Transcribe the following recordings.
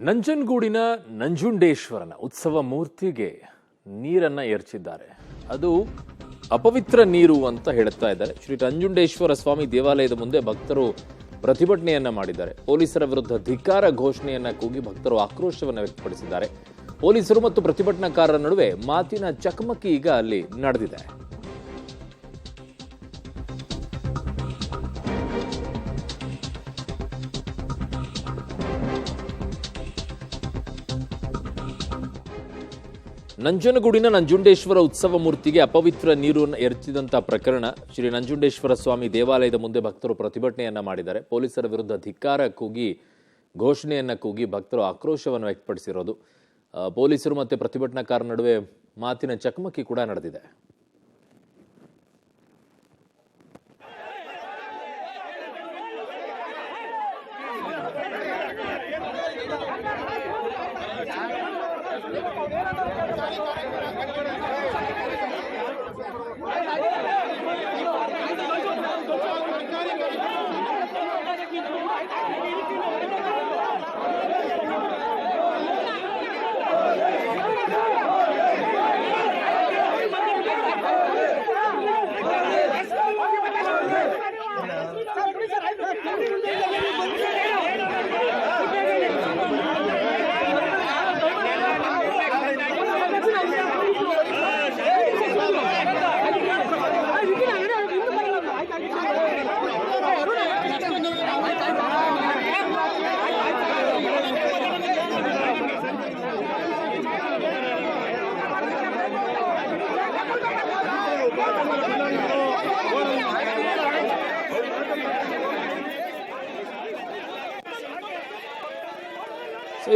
ನಂಜನಗೂಡಿನ ನಂಜುಂಡೇಶ್ವರನ ಉತ್ಸವ ಮೂರ್ತಿಗೆ ನೀರನ್ನ ಎರಚಿದ್ದಾರೆ. ಅದು ಅಪವಿತ್ರ ನೀರು ಅಂತ ಹೇಳ್ತಾ ಇದ್ದಾರೆ. ಶ್ರೀ ನಂಜುಂಡೇಶ್ವರ ಸ್ವಾಮಿ ದೇವಾಲಯದ ಮುಂದೆ ಭಕ್ತರು ಪ್ರತಿಭಟನೆಯನ್ನ ಮಾಡಿದ್ದಾರೆ. ಪೊಲೀಸರ ವಿರುದ್ಧ ಧಿಕ್ಕಾರ ಘೋಷಣೆಯನ್ನ ಕೂಗಿ ಭಕ್ತರು ಆಕ್ರೋಶವನ್ನು ವ್ಯಕ್ತಪಡಿಸಿದ್ದಾರೆ. ಪೊಲೀಸರು ಮತ್ತು ಪ್ರತಿಭಟನಾಕಾರರ ನಡುವೆ ಮಾತಿನ ಚಕಮಕಿ ಈಗ ಅಲ್ಲಿ ನಡೆದಿದೆ. ನಂಜನಗೂಡಿನ ನಂಜುಂಡೇಶ್ವರ ಉತ್ಸವ ಮೂರ್ತಿಗೆ ಅಪವಿತ್ರ ನೀರನ್ನು ಎರಚಿದಂತಹ ಪ್ರಕರಣ. ಶ್ರೀ ನಂಜುಂಡೇಶ್ವರ ಸ್ವಾಮಿ ದೇವಾಲಯದ ಮುಂದೆ ಭಕ್ತರು ಪ್ರತಿಭಟನೆಯನ್ನ ಮಾಡಿದ್ದಾರೆ. ಪೊಲೀಸರ ವಿರುದ್ಧ ಧಿಕ್ಕಾರ ಕೂಗಿ ಘೋಷಣೆಯನ್ನ ಕೂಗಿ ಭಕ್ತರು ಆಕ್ರೋಶವನ್ನು ವ್ಯಕ್ತಪಡಿಸಿರೋದು. ಪೊಲೀಸರು ಮತ್ತು ಪ್ರತಿಭಟನಾಕಾರರ ನಡುವೆ ಮಾತಿನ ಚಕಮಕಿ ಕೂಡ ನಡೆದಿದೆ.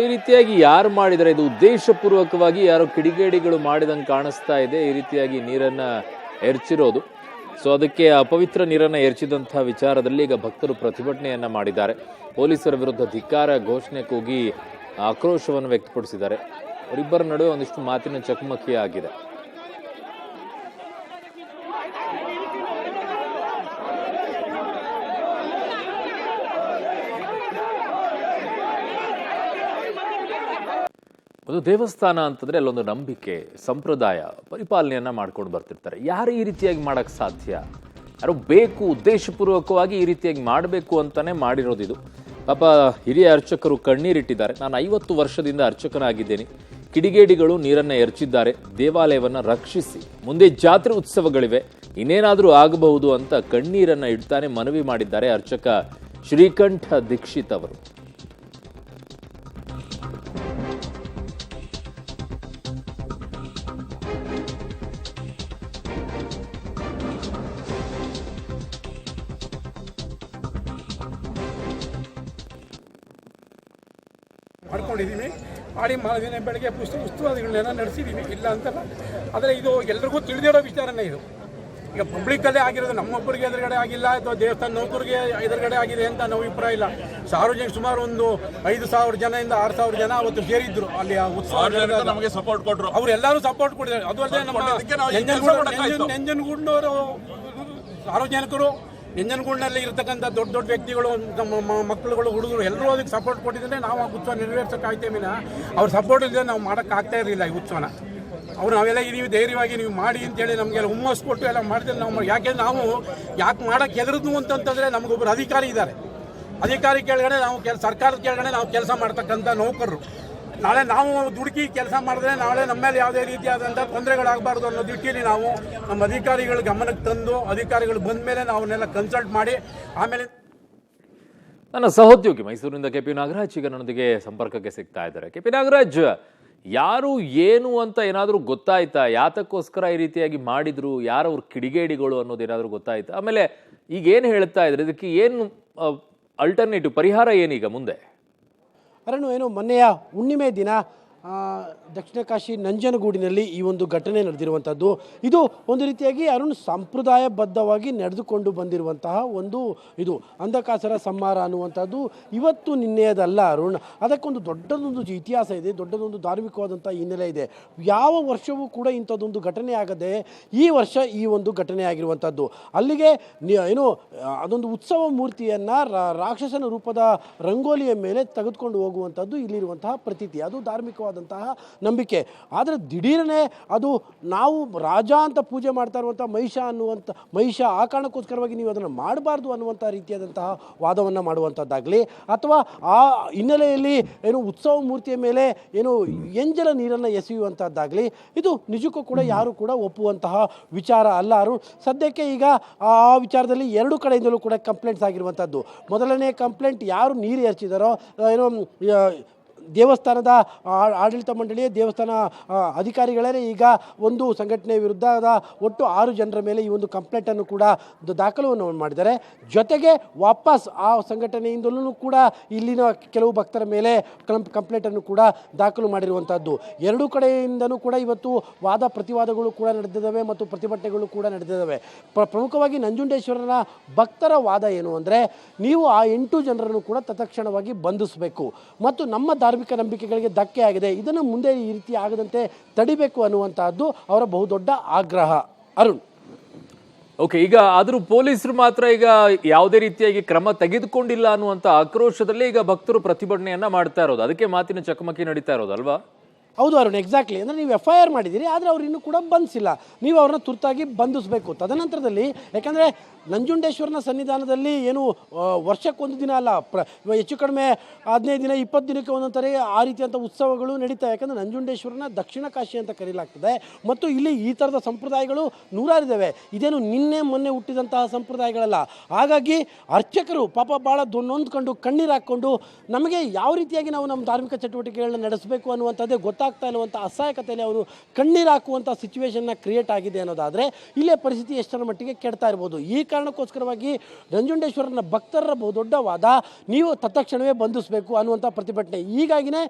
ಈ ರೀತಿಯಾಗಿ ಯಾರು ಮಾಡಿದರೆ ಇದು ಉದ್ದೇಶಪೂರ್ವಕವಾಗಿ ಯಾರೋ ಕಿಡಿಗೇಡಿಗಳು ಮಾಡಿದಂಗೆ ಕಾಣಿಸ್ತಾ ಇದೆ. ಈ ರೀತಿಯಾಗಿ ನೀರನ್ನ ಎರಚಿರೋದು. ಅದಕ್ಕೆ ಅಪವಿತ್ರ ನೀರನ್ನ ಎರಚಿದಂತಹ ವಿಚಾರದಲ್ಲಿ ಈಗ ಭಕ್ತರು ಪ್ರತಿಭಟನೆಯನ್ನ ಮಾಡಿದ್ದಾರೆ. ಪೊಲೀಸರ ವಿರುದ್ಧ ಧಿಕ್ಕಾರ ಘೋಷಣೆ ಕೂಗಿ ಆಕ್ರೋಶವನ್ನು ವ್ಯಕ್ತಪಡಿಸಿದ್ದಾರೆ. ಅವರಿಬ್ಬರ ನಡುವೆ ಒಂದಿಷ್ಟು ಮಾತಿನ ಚಕಮಕಿ ಆಗಿದೆ. ಒಂದು ದೇವಸ್ಥಾನ ಅಂತಂದ್ರೆ ಅಲ್ಲೊಂದು ನಂಬಿಕೆ, ಸಂಪ್ರದಾಯ, ಪರಿಪಾಲನೆಯನ್ನ ಮಾಡ್ಕೊಂಡು ಬರ್ತಿರ್ತಾರೆ. ಯಾರು ಈ ರೀತಿಯಾಗಿ ಮಾಡಕ್ ಸಾಧ್ಯ? ಯಾರು ಬೇಕು ಉದ್ದೇಶಪೂರ್ವಕವಾಗಿ ಈ ರೀತಿಯಾಗಿ ಮಾಡಬೇಕು ಅಂತಾನೆ ಮಾಡಿರೋದಿದು. ಪಾಪ ಹಿರಿಯ ಅರ್ಚಕರು ಕಣ್ಣೀರಿಟ್ಟಿದ್ದಾರೆ. ನಾನು 50 ವರ್ಷದಿಂದ ಅರ್ಚಕನಾಗಿದ್ದೇನೆ. ಕಿಡಿಗೇಡಿಗಳು ನೀರನ್ನ ಎರಚಿದ್ದಾರೆ. ದೇವಾಲಯವನ್ನ ರಕ್ಷಿಸಿ, ಮುಂದೆ ಜಾತ್ರೆ ಉತ್ಸವಗಳಿವೆ, ಇನ್ನೇನಾದರೂ ಆಗಬಹುದು ಅಂತ ಕಣ್ಣೀರನ್ನ ಇಡ್ತಾನೆ ಮನವಿ ಮಾಡಿದ್ದಾರೆ ಅರ್ಚಕ ಶ್ರೀಕಂಠ ದೀಕ್ಷಿತ್ ಅವರು. ಮಾಡ್ಕೊಂಡಿದ್ದೀವಿ. ಮಾಡಿ ಮಾರದಿನ ಬೆಳಗ್ಗೆ ಉತ್ಸವಾದಿಗಳನ್ನೆಲ್ಲ ನಡೆಸಿದ್ದೀವಿ, ಇಲ್ಲ ಅಂತಲ್ಲ. ಆದರೆ ಇದು ಎಲ್ರಿಗೂ ತಿಳಿದಿರೋ ವಿಚಾರನೇ. ಇದು ಈಗ ಪಬ್ಲಿಕ್ಕಲ್ಲೇ ಆಗಿರೋದು, ನಮ್ಮೊಬ್ಬರಿಗೆ ಎದುರುಗಡೆ ಆಗಿಲ್ಲ ಅಥವಾ ದೇವಸ್ಥಾನ ನೌಕರಿಗೆ ಎದುರುಗಡೆ ಆಗಿದೆ ಅಂತ ನಾವು ಅಭಿಪ್ರಾಯ ಇಲ್ಲ. ಸಾರ್ವಜನಿಕ ಸುಮಾರು ಒಂದು 5,000 ಜನದಿಂದ 6,000 ಜನ ಅವತ್ತು ಸೇರಿದ್ರು. ಅಲ್ಲಿ ಆ ಉತ್ಸವ ನಮಗೆ ಸಪೋರ್ಟ್ ಕೊಟ್ಟರು. ಅವರೆಲ್ಲರೂ ಸಪೋರ್ಟ್ ಕೊಟ್ಟಿದ್ದಾರೆ. ಅದು ಅಲ್ಲದೆ ನಮ್ಮ ನಂಜನಗೂಡಿನವರು ಸಾರ್ವಜನಿಕರು, ನಂಜನಗೂಡಿನಲ್ಲಿ ಇರತಕ್ಕಂಥ ದೊಡ್ಡ ದೊಡ್ಡ ವ್ಯಕ್ತಿಗಳು, ನಮ್ಮ ಮಕ್ಕಳುಗಳು, ಹುಡುಗರು ಎಲ್ಲರೂ ಅದಕ್ಕೆ ಸಪೋರ್ಟ್ ಕೊಟ್ಟಿದ್ರೆ ನಾವು ಆ ಉತ್ಸವ ನೆರವೇರ್ಸೋಕ್ಕಾಗ್ತೇ ವಿನ ಅವ್ರ ಸಪೋರ್ಟ್ ಇಲ್ಲದೆ ನಾವು ಮಾಡೋಕ್ಕಾಗ್ತಾ ಇರಲಿಲ್ಲ ಈ ಉತ್ಸವನ. ನಾವೆಲ್ಲ ಇದೀವಿ, ಧೈರ್ಯವಾಗಿ ನೀವು ಮಾಡಿ ಅಂತೇಳಿ ನಮಗೆಲ್ಲ ಹುಮ್ಮಸ್ ಕೊಟ್ಟು ಎಲ್ಲ ಮಾಡ್ತೇವೆ ನಾವು. ಯಾಕೆಂದ್ರೆ ನಾವು ಯಾಕೆ ಮಾಡೋಕ್ಕೆ ಹೆದರಿದ್ವು ಅಂತಂತಂದರೆ ನಮಗೊಬ್ಬರು ಅಧಿಕಾರಿ ಇದ್ದಾರೆ. ಅಧಿಕಾರಿ ಕೆಳಗಡೆ ನಾವು ಸರ್ಕಾರದ ಕೆಳಗಡೆ ನಾವು ಕೆಲಸ ಮಾಡ್ತಕ್ಕಂಥ ನೌಕರರು. ನಾಳೆ ನಾವು ದುಡುಕಿ ಕೆಲಸ ಮಾಡಿದ್ರೆ ನಾಳೆ ನಮ್ಮ ಮೇಲೆ ಯಾವುದೇ ರೀತಿಯಾದಂಥ ತೊಂದರೆಗಳಾಗಬಾರ್ದು ಅನ್ನೋ ದೃಷ್ಟಿಯಲ್ಲಿ ನಾವು ನಮ್ಮ ಅಧಿಕಾರಿಗಳ ಗಮನಕ್ಕೆ ತಂದು, ಅಧಿಕಾರಿಗಳು ಬಂದ ಮೇಲೆ ನಾವು ಅವನ್ನೆಲ್ಲ ಕನ್ಸಲ್ಟ್ ಮಾಡಿ ಆಮೇಲೆ. ನನ್ನ ಸಹೋದ್ಯೋಗಿ ಮೈಸೂರಿನಿಂದ ಕೆಪಿ ನಾಗರಾಜ್ ಈಗ ನನ್ನೊಂದಿಗೆ ಸಂಪರ್ಕಕ್ಕೆ ಸಿಗ್ತಾ ಇದ್ದಾರೆ. ಕೆಪಿ ನಾಗರಾಜ್, ಯಾರು ಏನು ಅಂತ ಏನಾದರೂ ಗೊತ್ತಾಯ್ತಾ? ಯಾತಕ್ಕೋಸ್ಕರ ಈ ರೀತಿಯಾಗಿ ಮಾಡಿದ್ರು? ಯಾರವ್ರ ಕಿಡಿಗೇಡಿಗಳು ಅನ್ನೋದು ಏನಾದರೂ ಗೊತ್ತಾಯ್ತಾ? ಆಮೇಲೆ ಈಗ ಏನು ಹೇಳ್ತಾ ಇದ್ರೆ ಇದಕ್ಕೆ ಏನು ಅಲ್ಟರ್ನೇಟಿವ್ ಪರಿಹಾರ ಏನೀಗ ಮುಂದೆ? ಅರಣ್ಯ ಏನು ಮೊನ್ನೆಯ ಹುಣ್ಣಿಮೆ ದಿನ ದಕ್ಷಿಣ ಕಾಶಿ ನಂಜನಗೂಡಿನಲ್ಲಿ ಈ ಒಂದು ಘಟನೆ ನಡೆದಿರುವಂಥದ್ದು. ಇದು ಒಂದು ರೀತಿಯಾಗಿ ಅರುಣ್ ಸಂಪ್ರದಾಯಬದ್ಧವಾಗಿ ನಡೆದುಕೊಂಡು ಬಂದಿರುವಂತಹ ಒಂದು ಇದು ಅಂಧಕಾಸರ ಸಂಹಾರ ಅನ್ನುವಂಥದ್ದು ಇವತ್ತು ನಿನ್ನೆಯದಲ್ಲ ಅರುಣ್. ಅದಕ್ಕೊಂದು ದೊಡ್ಡದೊಂದು ಇತಿಹಾಸ ಇದೆ, ದೊಡ್ಡದೊಂದು ಧಾರ್ಮಿಕವಾದಂಥ ಹಿನ್ನೆಲೆ ಇದೆ. ಯಾವ ವರ್ಷವೂ ಕೂಡ ಇಂಥದ್ದೊಂದು ಘಟನೆ ಆಗದೆ ಈ ವರ್ಷ ಈ ಒಂದು ಘಟನೆ ಆಗಿರುವಂಥದ್ದು. ಅಲ್ಲಿಗೆ ಏನು ಅದೊಂದು ಉತ್ಸವ ಮೂರ್ತಿಯನ್ನು ರಾಕ್ಷಸನ ರೂಪದ ರಂಗೋಲಿಯ ಮೇಲೆ ತೆಗೆದುಕೊಂಡು ಹೋಗುವಂಥದ್ದು ಇಲ್ಲಿರುವಂತಹ ಪ್ರತೀತಿ. ಅದು ಧಾರ್ಮಿಕವಾದಂತಹ ನಂಬಿಕೆ. ಆದರೆ ದಿಢೀರನೆ ಅದು ನಾವು ರಾಜ ಅಂತ ಪೂಜೆ ಮಾಡ್ತಾ ಇರುವಂಥ ಮಹಿಷ ಆ ಕಾರಣಕ್ಕೋಸ್ಕರವಾಗಿ ನೀವು ಅದನ್ನು ಮಾಡಬಾರ್ದು ಅನ್ನುವಂಥ ರೀತಿಯಾದಂತಹ ವಾದವನ್ನು ಮಾಡುವಂಥದ್ದಾಗಲಿ ಅಥವಾ ಆ ಹಿನ್ನೆಲೆಯಲ್ಲಿ ಏನು ಉತ್ಸವ ಮೂರ್ತಿಯ ಮೇಲೆ ಏನು ಎಂಜಲ ನೀರನ್ನು ಎಸೆಯುವಂಥದ್ದಾಗಲಿ ಇದು ನಿಜಕ್ಕೂ ಕೂಡ ಯಾರು ಕೂಡ ಒಪ್ಪುವಂತಹ ವಿಚಾರ ಅಲ್ಲ. ಸದ್ಯಕ್ಕೆ ಈಗ ಆ ವಿಚಾರದಲ್ಲಿ ಎರಡು ಕಡೆಯಿಂದಲೂ ಕೂಡ ಕಂಪ್ಲೇಂಟ್ಸ್ ಆಗಿರುವಂಥದ್ದು. ಮೊದಲನೇ ಕಂಪ್ಲೇಂಟ್ ಯಾರು ನೀರು ಎರಚಿದಾರೋ ಏನೋ ದೇವಸ್ಥಾನದ ಆಡಳಿತ ಮಂಡಳಿಯ ದೇವಸ್ಥಾನ ಅಧಿಕಾರಿಗಳೇ ಈಗ ಒಂದು ಸಂಘಟನೆ ವಿರುದ್ಧದ ಒಟ್ಟು 6 ಜನರ ಮೇಲೆ ಈ ಒಂದು ಕಂಪ್ಲೇಂಟನ್ನು ಕೂಡ ದಾಖಲವನ್ನು ಮಾಡಿದ್ದಾರೆ. ಜೊತೆಗೆ ವಾಪಸ್ ಆ ಸಂಘಟನೆಯಿಂದಲೂ ಕೂಡ ಇಲ್ಲಿನ ಕೆಲವು ಭಕ್ತರ ಮೇಲೆ ಕಂಪ್ಲೇಂಟನ್ನು ಕೂಡ ದಾಖಲು ಮಾಡಿರುವಂಥದ್ದು. ಎರಡೂ ಕಡೆಯಿಂದನೂ ಕೂಡ ಇವತ್ತು ವಾದ ಪ್ರತಿವಾದಗಳು ಕೂಡ ನಡೆದಿದ್ದಾವೆ ಮತ್ತು ಪ್ರತಿಭಟನೆಗಳು ಕೂಡ ನಡೆದಿದ್ದಾವೆ. ಪ್ರಮುಖವಾಗಿ ನಂಜುಂಡೇಶ್ವರನ ಭಕ್ತರ ವಾದ ಏನು ಅಂದರೆ, ನೀವು ಆ 8 ಜನರನ್ನು ಕೂಡ ತತ್ಕ್ಷಣವಾಗಿ ಬಂಧಿಸಬೇಕು ಮತ್ತು ನಮ್ಮ ಧಾರ್ಮಿಕ ನಂಬಿಕೆಗಳಿಗೆ ಧಕ್ಕೆ ಆಗಿದೆ, ಇದನ್ನು ಮುಂದೆ ಈ ರೀತಿ ಆಗದಂತೆ ತಡಿಬೇಕು ಅನ್ನುವಂತಹದ್ದು ಅವರ ಬಹುದೊಡ್ಡ ಆಗ್ರಹ. ಅರುಣ್, ಓಕೆ, ಈಗ ಆದರೂ ಪೊಲೀಸರು ಮಾತ್ರ ಈಗ ಯಾವುದೇ ರೀತಿಯಾಗಿ ಕ್ರಮ ತೆಗೆದುಕೊಂಡಿಲ್ಲ ಅನ್ನುವಂಥ ಆಕ್ರೋಶದಲ್ಲಿ ಈಗ ಭಕ್ತರು ಪ್ರತಿಭಟನೆಯನ್ನ ಮಾಡ್ತಾ ಇರೋದು, ಅದಕ್ಕೆ ಮಾತಿನ ಚಕಮಕಿ ನಡೀತಾ ಇರೋದು ಅಲ್ವಾ? ಹೌದು ಅರುಣ್, ಎಕ್ಸಾಕ್ಟ್ಲಿ. ಅಂದರೆ ನೀವು FIR ಮಾಡಿದ್ದೀರಿ, ಆದರೆ ಅವ್ರು ಇನ್ನೂ ಕೂಡ ಬಂಧಿಸಿಲ್ಲ. ನೀವು ಅವ್ರನ್ನ ತುರ್ತಾಗಿ ಬಂಧಿಸಬೇಕು. ತದನಂತರದಲ್ಲಿ ಯಾಕಂದರೆ ನಂಜುಂಡೇಶ್ವರನ ಸನ್ನಿಧಾನದಲ್ಲಿ ಏನು ವರ್ಷಕ್ಕೊಂದು ದಿನ ಅಲ್ಲ, ಹೆಚ್ಚು ಕಡಿಮೆ 15 ದಿನ 20 ದಿನಕ್ಕೆ ಒಂದೊಂದು ಆ ರೀತಿಯಂಥ ಉತ್ಸವಗಳು ನಡೀತವೆ. ಯಾಕಂದರೆ ನಂಜುಂಡೇಶ್ವರನ ದಕ್ಷಿಣ ಕಾಶಿ ಅಂತ ಕರೀಲಾಗ್ತದೆ ಮತ್ತು ಇಲ್ಲಿ ಈ ಥರದ ಸಂಪ್ರದಾಯಗಳು ನೂರಾರಿದ್ದಾವೆ. ಇದೇನು ನಿನ್ನೆ ಮೊನ್ನೆ ಹುಟ್ಟಿದಂತಹ ಸಂಪ್ರದಾಯಗಳಲ್ಲ. ಹಾಗಾಗಿ ಅರ್ಚಕರು ಪಾಪ ಭಾಳ ನೊಂದ್ಕೊಂಡು ಕಣ್ಣೀರು ಹಾಕ್ಕೊಂಡು ನಮಗೆ ಯಾವ ರೀತಿಯಾಗಿ ನಾವು ನಮ್ಮ ಧಾರ್ಮಿಕ ಚಟುವಟಿಕೆಗಳನ್ನ ನಡೆಸಬೇಕು ಅನ್ನುವಂಥದ್ದೇ ಗೊತ್ತಾಗ್ತಾ ಇರುವಂಥ ಅಸಹಾಯಕತೆಯಲ್ಲಿ ಅವರು ಕಣ್ಣೀರು ಹಾಕುವಂಥ ಸಿಚುವೇಶನ್ನ ಕ್ರಿಯೇಟ್ ಆಗಿದೆ ಅನ್ನೋದಾದರೆ ಇಲ್ಲೇ ಪರಿಸ್ಥಿತಿ ಎಷ್ಟರ ಮಟ್ಟಿಗೆ ಕೆಡ್ತಾ ಇರ್ಬೋದು. ಈ ಕಾರಣಕ್ಕೋಸ್ಕರವಾಗಿ ನಂಜುಂಡೇಶ್ವರನ ಭಕ್ತರ ಬಹುದೊಡ್ಡ ವಾದ, ನೀವು ತತ್ಕ್ಷಣವೇ ಬಂಧಿಸಬೇಕು ಅನ್ನುವಂಥ ಪ್ರತಿಭಟನೆ. ಹೀಗಾಗಿನೇ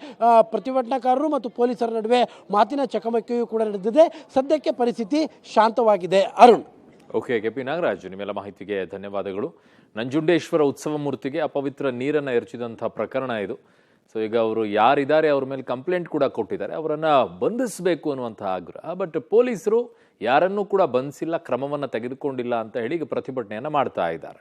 ಪ್ರತಿಭಟನಾಕಾರರು ಮತ್ತು ಪೊಲೀಸರ ನಡುವೆ ಮಾತಿನ ಚಕಮಕಿಯೂ ಕೂಡ ನಡೆದಿದೆ. ಸದ್ಯಕ್ಕೆ ಪರಿಸ್ಥಿತಿ ಶಾಂತವಾಗಿದೆ. ಅರುಣ್. ಓಕೆ, KP ನಾಗರಾಜ್, ನಿಮ್ಮೆಲ್ಲ ಮಾಹಿತಿಗೆ ಧನ್ಯವಾದಗಳು. ನಂಜುಂಡೇಶ್ವರ ಉತ್ಸವ ಮೂರ್ತಿಗೆ ಅಪವಿತ್ರ ನೀರನ್ನು ಎರಚಿದಂಥ ಪ್ರಕರಣ ಇದು. ಸೊ ಈಗ ಅವರು ಯಾರಿದ್ದಾರೆ ಅವ್ರ ಮೇಲೆ ಕಂಪ್ಲೇಂಟ್ ಕೂಡ ಕೊಟ್ಟಿದ್ದಾರೆ, ಅವರನ್ನು ಬಂಧಿಸಬೇಕು ಅನ್ನುವಂಥ ಆಗ್ರಹ. ಬಟ್ ಪೊಲೀಸರು ಯಾರನ್ನೂ ಕೂಡ ಬಂಧಿಸಿಲ್ಲ, ಕ್ರಮವನ್ನು ತೆಗೆದುಕೊಂಡಿಲ್ಲ ಅಂತ ಹೇಳಿ ಈಗ ಪ್ರತಿಭಟನೆಯನ್ನು ಮಾಡ್ತಾ ಇದ್ದಾರೆ.